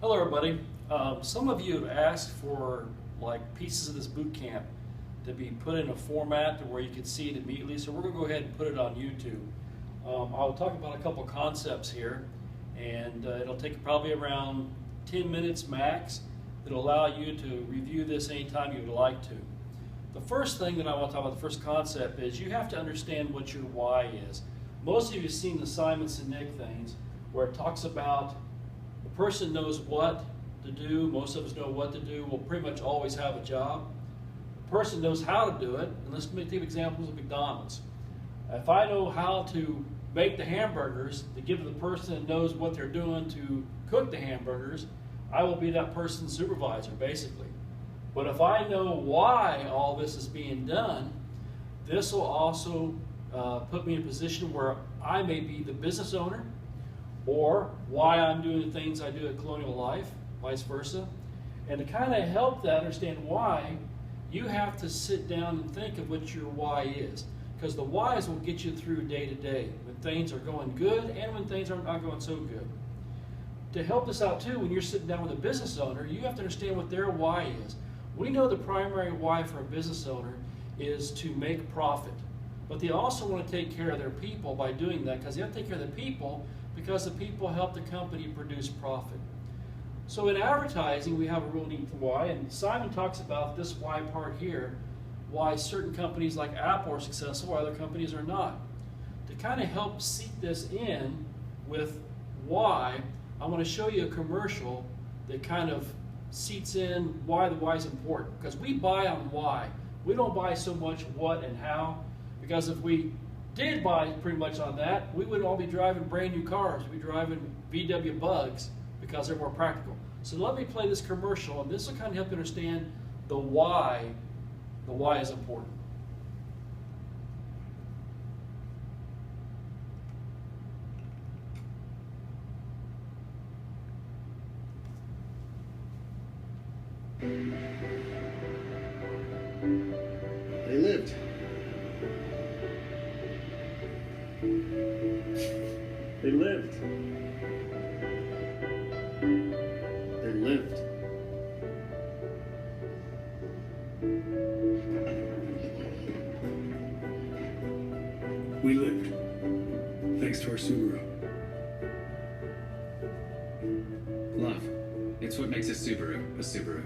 Hello everybody. Some of you have asked for like pieces of this boot camp to be put in a format to where you can see it immediately, so we're going to go ahead and put it on YouTube. I'll talk about a couple concepts here, and it'll take probably around 10 minutes max. It'll allow you to review this anytime you would like to. The first thing that I want to talk about, the first concept, is you have to understand what your why is. Most of you have seen the Simon Sinek things where it talks about the person knows what to do. Most of us know what to do. We'll pretty much always have a job. The person knows how to do it. And let's take examples of McDonald's. If I know how to make the hamburgers to give to the person that knows what they're doing to cook the hamburgers, I will be that person's supervisor, basically. But if I know why all this is being done, this will also put me in a position where I may be the business owner, or why I'm doing the things I do at Colonial Life, vice versa. And to kind of help that understand why, you have to sit down and think of what your why is. Because the whys will get you through day to day, when things are going good and when things are not going so good. To help this out too, when you're sitting down with a business owner, you have to understand what their why is. We know the primary why for a business owner is to make profit. But they also want to take care of their people by doing that, because they have to take care of the people because the people help the company produce profit. So in advertising, we have a real neat why, and Simon talks about this why part here, why certain companies like Apple are successful, why other companies are not. To kind of help seat this in with why, I want to show you a commercial that kind of seats in why the why is important. Because we buy on why. We don't buy so much what and how. Because if we did buy pretty much on that, we would all be driving brand new cars. We'd be driving VW Bugs because they're more practical. So let me play this commercial, and this will kind of help you understand the why is important. They lived. They lived. They lived. We lived, thanks to our Subaru. Love. It's what makes a Subaru a Subaru.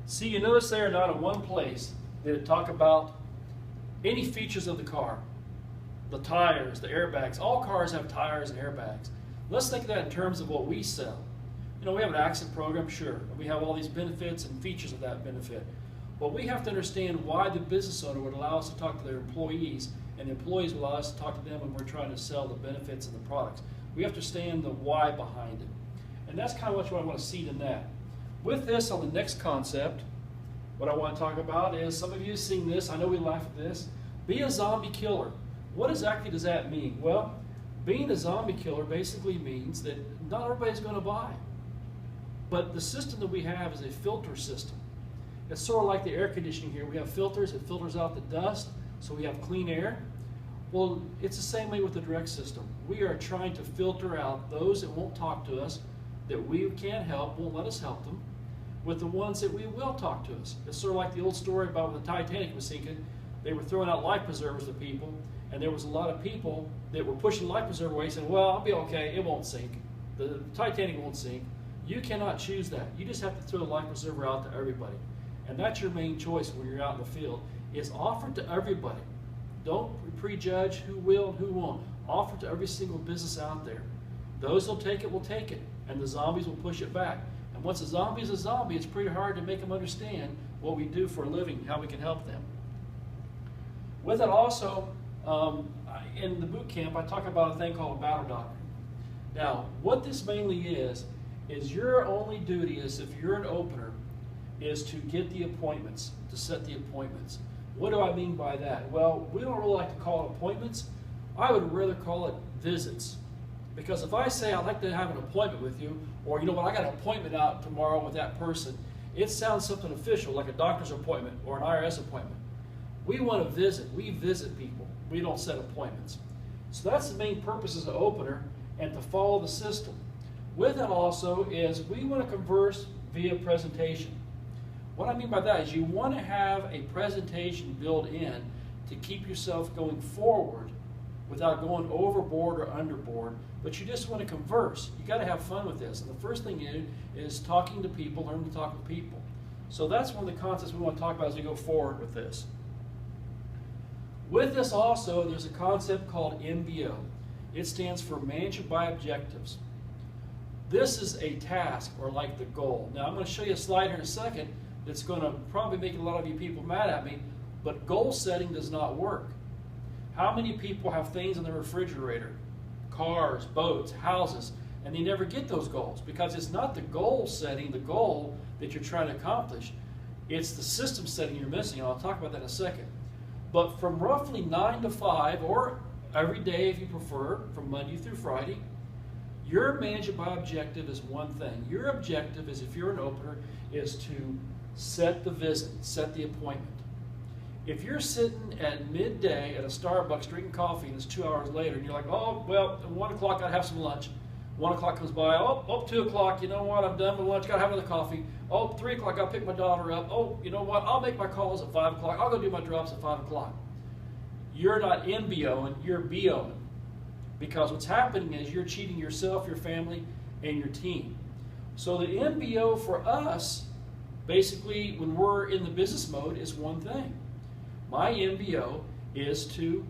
See, you notice there, not in one place did it talk about any features of the car. The tires, the airbags. All cars have tires and airbags. Let's think of that in terms of what we sell. You know, we have an accident program, sure. We have all these benefits and features of that benefit. But we have to understand why the business owner would allow us to talk to their employees, and the employees would allow us to talk to them when we're trying to sell the benefits and the products. We have to understand the why behind it. And that's kind of what I want to seed in that. With this, on the next concept, what I want to talk about is, some of you have seen this, I know we laugh at this, be a zombie killer. What exactly does that mean? Well, being a zombie killer basically means that not everybody's going to buy. But the system that we have is a filter system. It's sort of like the air conditioning here. We have filters, it filters out the dust, so we have clean air. Well, it's the same way with the direct system. We are trying to filter out those that won't talk to us, that we can't help, won't let us help them, with the ones that we will talk to us. It's sort of like the old story about when the Titanic was sinking. They were throwing out life preservers to people, and there was a lot of people that were pushing life preserver away saying, well, I'll be okay, it won't sink. The Titanic won't sink. You cannot choose that. You just have to throw the life preserver out to everybody. And that's your main choice when you're out in the field, is offer it to everybody. Don't prejudge who will and who won't. Offer it to every single business out there. Those who'll take it will take it, and the zombies will push it back. And once a zombie is a zombie, it's pretty hard to make them understand what we do for a living, how we can help them. With it also, in the boot camp, I talk about a thing called a battle doctrine. Now, what this mainly is your only duty is, if you're an opener, is to get the appointments, to set the appointments. What do I mean by that? Well, we don't really like to call it appointments. I would rather call it visits. Because if I say I'd like to have an appointment with you, or you know what, I got an appointment out tomorrow with that person, it sounds something official, like a doctor's appointment or an IRS appointment. We want to visit. We visit people. We don't set appointments. So that's the main purpose as an opener, and to follow the system. With that also is we want to converse via presentation. What I mean by that is you want to have a presentation built in to keep yourself going forward without going overboard or underboard, but you just want to converse. You got to have fun with this. And the first thing is talking to people, learn to talk to people. So that's one of the concepts we want to talk about as we go forward with this. With this also, there's a concept called MBO. It stands for Management by Objectives. This is a task, or like the goal. Now I'm going to show you a slide here in a second that's going to probably make a lot of you people mad at me, but goal setting does not work. How many people have things in the refrigerator? Cars, boats, houses, and they never get those goals because it's not the goal setting, the goal that you're trying to accomplish. It's the system setting you're missing, and I'll talk about that in a second. But from roughly 9 to 5, or every day if you prefer, from Monday through Friday, your management by objective is one thing. Your objective is, if you're an opener, is to set the visit, set the appointment. If you're sitting at midday at a Starbucks drinking coffee and it's 2 hours later and you're like, oh, well, at 1 o'clock I'd have some lunch. 1 o'clock comes by, oh, 2 o'clock, you know what, I'm done with lunch, gotta have another coffee. Oh, 3 o'clock, I'll pick my daughter up. Oh, you know what, I'll make my calls at 5 o'clock. I'll go do my drops at 5 o'clock. You're not MBOing, you're BOing. Because what's happening is you're cheating yourself, your family, and your team. So the MBO for us, basically when we're in the business mode, is one thing. My MBO is to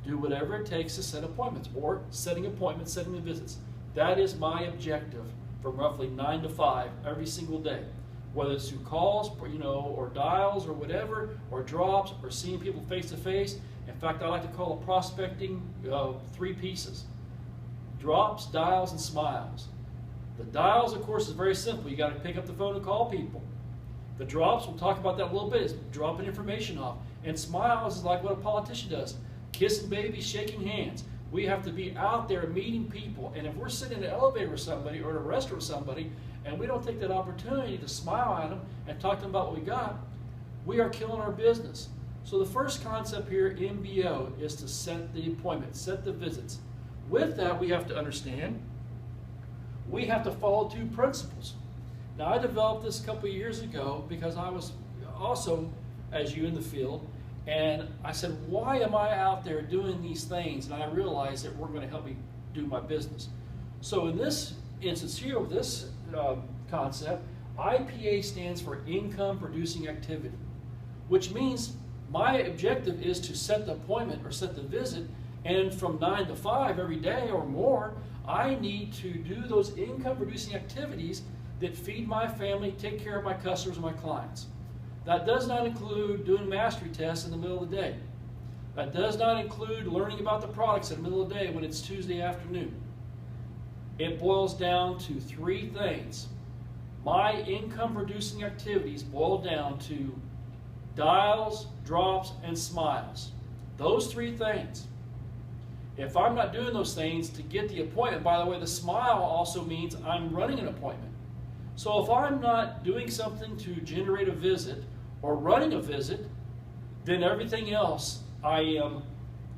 do whatever it takes to set appointments, or setting appointments, setting the visits. That is my objective from roughly 9 to 5 every single day. Whether it's through calls, or dials, or whatever, or drops, or seeing people face to face. In fact, I like to call it prospecting 3 pieces: drops, dials, and smiles. The dials, of course, is very simple. You got to pick up the phone and call people. The drops, we'll talk about that a little bit, is dropping information off. And smiles is like what a politician does: kissing babies, shaking hands. We have to be out there meeting people. And if we're sitting in an elevator with somebody or in a restaurant with somebody and we don't take that opportunity to smile at them and talk to them about what we got, we are killing our business. So the first concept here, MBO, is to set the appointment, set the visits. With that, we have to understand, we have to follow 2 principles. Now, I developed this a couple of years ago because I was also, as you, in the field, and I said, why am I out there doing these things? And I realized that we're going to help me do my business. So in this instance here, with this concept, IPA stands for Income Producing Activity, which means my objective is to set the appointment or set the visit, and from 9 to 5 every day or more, I need to do those income producing activities that feed my family, take care of my customers and my clients. That does not include doing mastery tests in the middle of the day. That does not include learning about the products in the middle of the day when it's Tuesday afternoon. It boils down to 3 things. My income producing activities boil down to dials, drops, and smiles. Those 3 things. If I'm not doing those things to get the appointment, by the way, the smile also means I'm running an appointment. So if I'm not doing something to generate a visit or running a visit, then everything else I am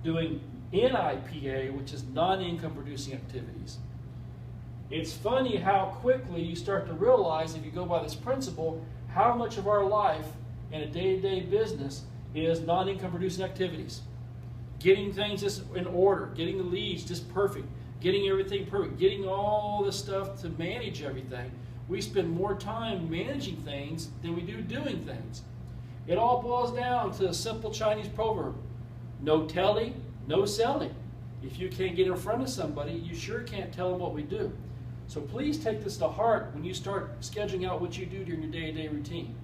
doing NIPA, which is non-income producing activities. It's funny how quickly you start to realize, if you go by this principle, how much of our life in a day-to-day business is non-income producing activities. Getting things just in order, getting the leads just perfect, getting everything perfect, getting all this stuff to manage everything. We spend more time managing things than we do doing things. It all boils down to a simple Chinese proverb: no telling, no selling. If you can't get in front of somebody, you sure can't tell them what we do. So please take this to heart when you start scheduling out what you do during your day-to-day routine.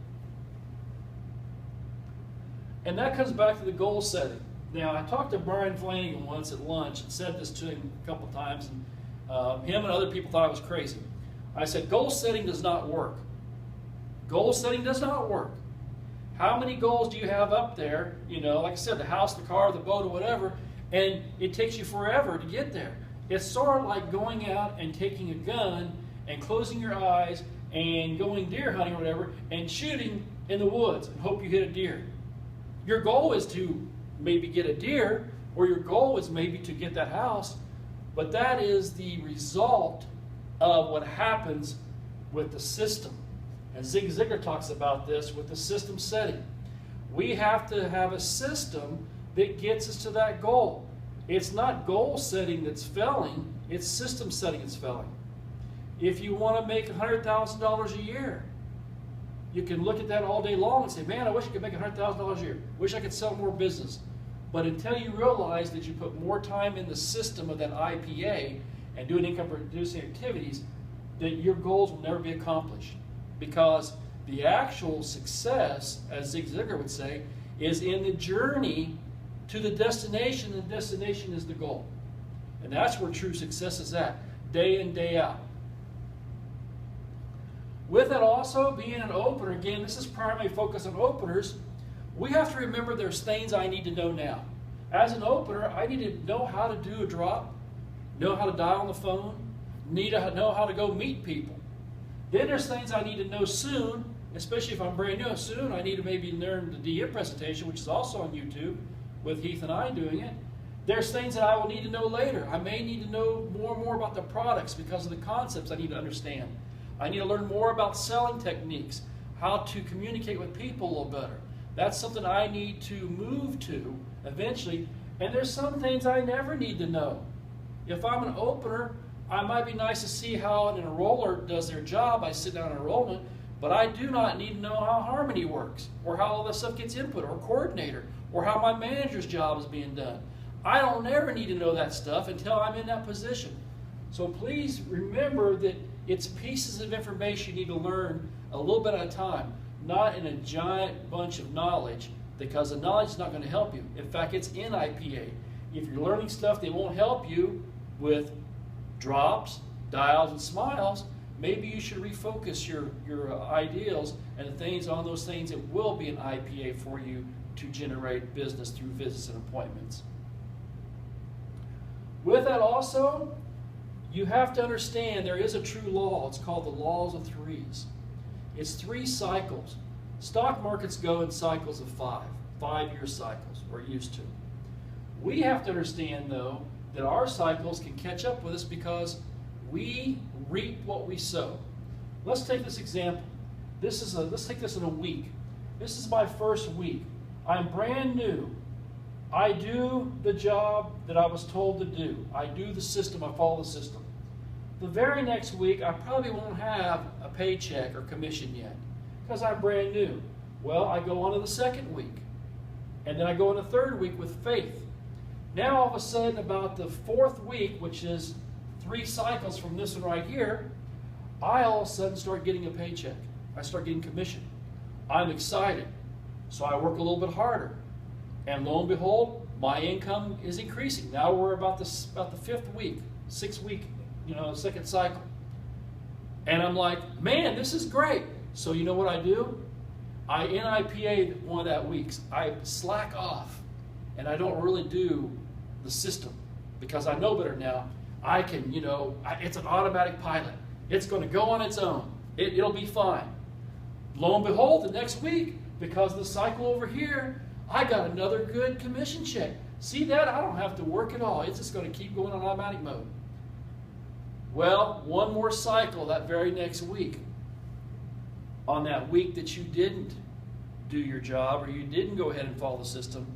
And that comes back to the goal setting. Now, I talked to Brian Flanagan once at lunch and said this to him a couple times, and him and other people thought I was crazy. I said, goal setting does not work. Goal setting does not work. How many goals do you have up there? Like I said, the house, the car, the boat, or whatever, and it takes you forever to get there. It's sort of like going out and taking a gun and closing your eyes and going deer hunting or whatever and shooting in the woods and hope you hit a deer. Your goal is to maybe get a deer, or your goal is maybe to get that house, but that is the result of what happens with the system. And Zig Ziglar talks about this with the system setting. We have to have a system that gets us to that goal. It's not goal setting that's failing, it's system setting that's failing. If you want to make $100,000 a year, you can look at that all day long and say, man, I wish I could make $100,000 a year. Wish I could sell more business. But until you realize that you put more time in the system of that IPA and doing income producing activities, that your goals will never be accomplished. Because the actual success, as Zig Ziglar would say, is in the journey to the destination. The destination is the goal. And that's where true success is at, day in, day out. With it also, being an opener, again, this is primarily focused on openers, we have to remember there's things I need to know now. As an opener, I need to know how to do a drop, know how to dial on the phone, need to know how to go meet people. Then there's things I need to know soon, especially if I'm brand new. Soon I need to maybe learn the DM presentation, which is also on YouTube, with Heath and I doing it. There's things that I will need to know later. I may need to know more and more about the products because of the concepts I need to understand. I need to learn more about selling techniques, how to communicate with people a little better. That's something I need to move to eventually. And there's some things I never need to know. If I'm an opener, I might be nice to see how an enroller does their job. I sit down in enrollment, but I do not need to know how Harmony works, or how all this stuff gets input, or coordinator, or how my manager's job is being done. I don't ever need to know that stuff until I'm in that position. So please remember that it's pieces of information you need to learn a little bit at a time, not in a giant bunch of knowledge, because the knowledge is not going to help you. In fact, it's in IPA. If you're learning stuff that won't help you with drops, dials, and smiles, maybe you should refocus your ideals and the things on those things that will be an IPA for you to generate business through visits and appointments. With that also, you have to understand there is a true law. It's called the laws of threes. It's 3 cycles. Stock markets go in cycles of 5-year cycles, we're used to. We have to understand, though, that our cycles can catch up with us because we reap what we sow. Let's take this example. Let's take this in a week. This is my first week. I'm brand new. I do the job that I was told to do. I do the system, I follow the system. The very next week, I probably won't have a paycheck or commission yet because I'm brand new. Well, I go on to the second week. And then I go on the third week with faith. Now, all of a sudden, about the 4th week, which is 3 cycles from this one right here, I all of a sudden start getting a paycheck. I start getting commission. I'm excited. So I work a little bit harder. And lo and behold, my income is increasing. Now we're about the 5th week, 6th week, second cycle. And I'm like, man, this is great. So you know what I do? I NIPA one of that weeks. I slack off. And I don't really do the system because I know better now. I can, it's an automatic pilot. It's going to go on its own. It'll be fine. Lo and behold, the next week, because of the cycle over here, I got another good commission check. See that? I don't have to work at all. It's just going to keep going on automatic mode. Well, one more cycle that very next week. On that week that you didn't do your job or you didn't go ahead and follow the system,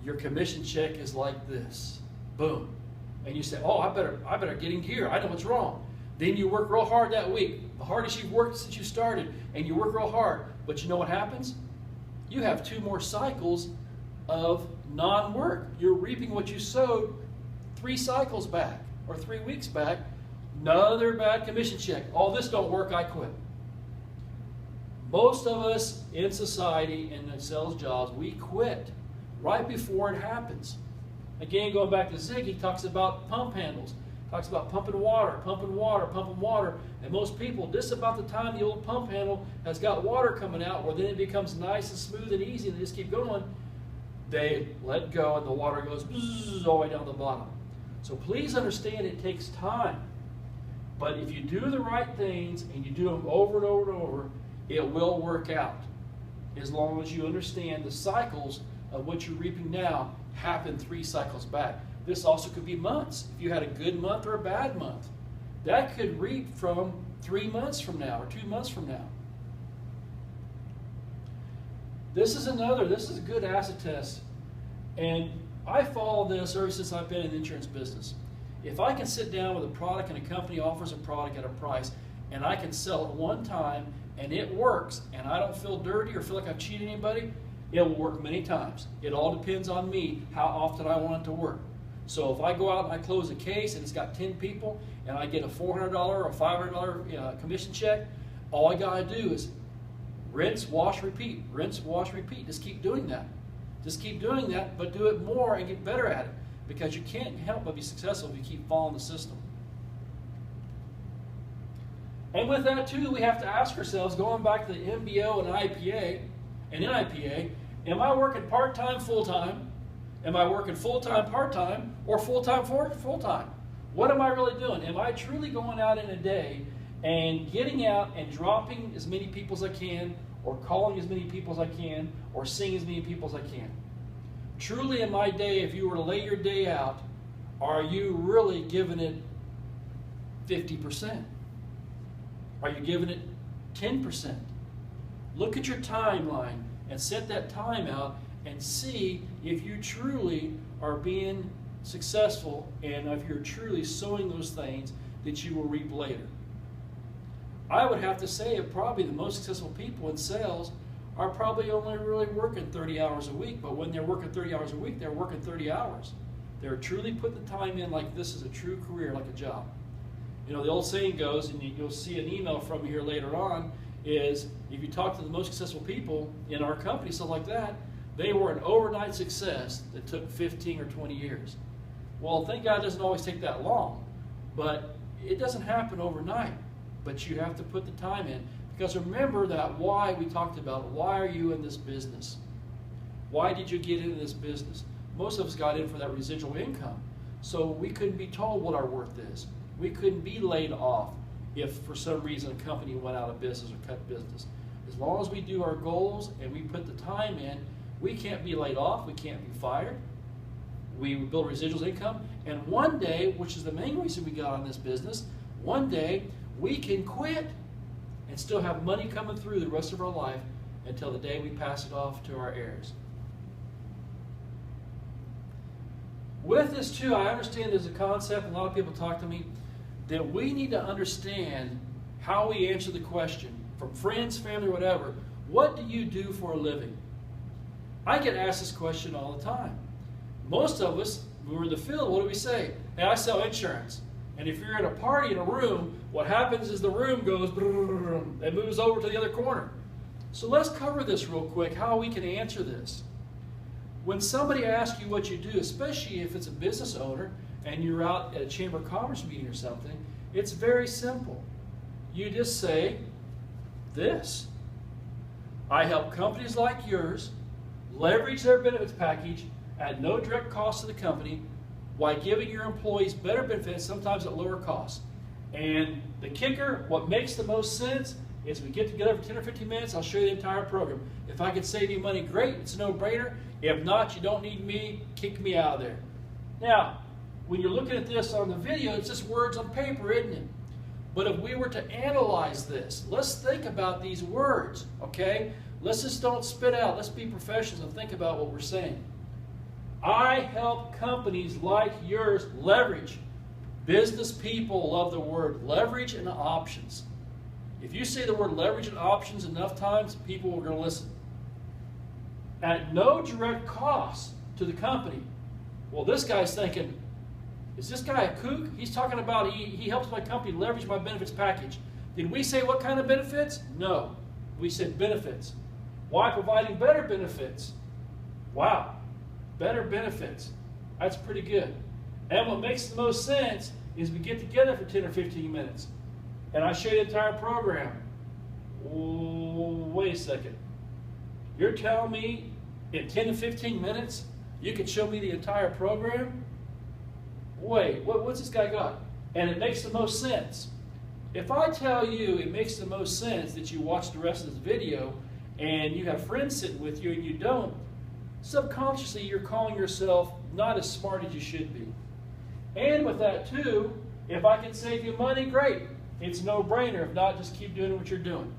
your commission check is like this. Boom. And you say, oh, I better get in gear. I know what's wrong. Then you work real hard that week, the hardest you've worked since you started, and you work real hard. But you know what happens? You have 2 more cycles of non-work. You're reaping what you sowed 3 cycles back or 3 weeks back. Another bad commission check. Oh, this don't work, I quit. Most of us in society in the sales jobs, we quit right before it happens. Again, going back to Zig, he talks about pump handles. Talks about pumping water, pumping water, pumping water. And most people, just about the time the old pump handle has got water coming out, where then it becomes nice and smooth and easy and they just keep going, they let go and the water goes bzzz, all the way down the bottom. So please understand it takes time. But if you do the right things and you do them over and over and over, it will work out. As long as you understand the cycles of what you're reaping now happen 3 cycles back. This also could be months. If you had a good month or a bad month, that could reap from 3 months from now or 2 months from now. This is a good acid test. And I follow this ever since I've been in the insurance business. If I can sit down with a product and a company offers a product at a price and I can sell it one time and it works and I don't feel dirty or feel like I've cheated anybody, it will work many times. It all depends on me how often I want it to work. So if I go out and I close a case and it's got 10 people and I get a $400 or $500 commission check, all I got to do is rinse, wash, repeat. Rinse, wash, repeat. Just keep doing that. Just keep doing that, but do it more and get better at it. Because you can't help but be successful if you keep following the system. And with that too, we have to ask ourselves, going back to the MBO and IPA and NIPA, am I working part-time, full-time? Am I working full-time, part-time, or full-time, full-time? What am I really doing? Am I truly going out in a day and getting out and dropping as many people as I can, or calling as many people as I can, or seeing as many people as I can? Truly in my day, if you were to lay your day out, are you really giving it 50%? Are you giving it 10%? Look at your timeline and set that time out and see if you truly are being successful and if you're truly sowing those things that you will reap later. I would have to say probably the most successful people in sales are probably only really working 30 hours a week, but when they're working 30 hours a week, they're working 30 hours. They're truly putting the time in like this is a true career, like a job. You know, the old saying goes, and you'll see an email from me here later on, is if you talk to the most successful people in our company, stuff like that, they were an overnight success that took 15 or 20 years. Well, thank God it doesn't always take that long, but it doesn't happen overnight. But you have to put the time in. Because remember that why we talked about, why are you in this business? Why did you get into this business? Most of us got in for that residual income. So we couldn't be told what our worth is. We couldn't be laid off if for some reason a company went out of business or cut business. As long as we do our goals and we put the time in, we can't be laid off, we can't be fired. We build residual income, and one day, which is the main reason we got on this business, one day we can quit and still have money coming through the rest of our life until the day we pass it off to our heirs. With this too, I understand there's a concept, and a lot of people talk to me, that we need to understand how we answer the question, from friends, family, whatever, what do you do for a living? I get asked this question all the time. Most of us, when we're in the field, what do we say? Hey, I sell insurance. And if you're at a party in a room, what happens is the room goes, it moves over to the other corner. So let's cover this real quick, how we can answer this. When somebody asks you what you do, especially if it's a business owner and you're out at a Chamber of Commerce meeting or something, it's very simple. You just say this. I help companies like yours leverage their benefits package at no direct cost to the company while giving your employees better benefits, sometimes at lower cost. And the kicker, what makes the most sense, is we get together for 10 or 15 minutes, I'll show you the entire program. If I can save you money, great, it's a no-brainer. If not, you don't need me, kick me out of there. Now, when you're looking at this on the video, it's just words on paper, isn't it? But if we were to analyze this, let's think about these words, okay? Let's just don't spit out. Let's be professionals and think about what we're saying. I help companies like yours leverage. Business people love the word leverage and options. If you say the word leverage and options enough times, people are going to listen. At no direct cost to the company. Well, this guy's thinking, is this guy a kook? He's talking about he helps my company leverage my benefits package. Did we say what kind of benefits? No. We said benefits. Why providing better benefits? Wow. Better benefits. That's pretty good. And what makes the most sense is we get together for 10 or 15 minutes and I show you the entire program. Wait a second. You're telling me in 10 to 15 minutes you can show me the entire program? Wait, what's this guy got? And it makes the most sense. If I tell you it makes the most sense that you watch the rest of this video and you have friends sitting with you and you don't, subconsciously you're calling yourself not as smart as you should be. And with that too, if I can save you money, great. It's no brainer. If not, just keep doing what you're doing.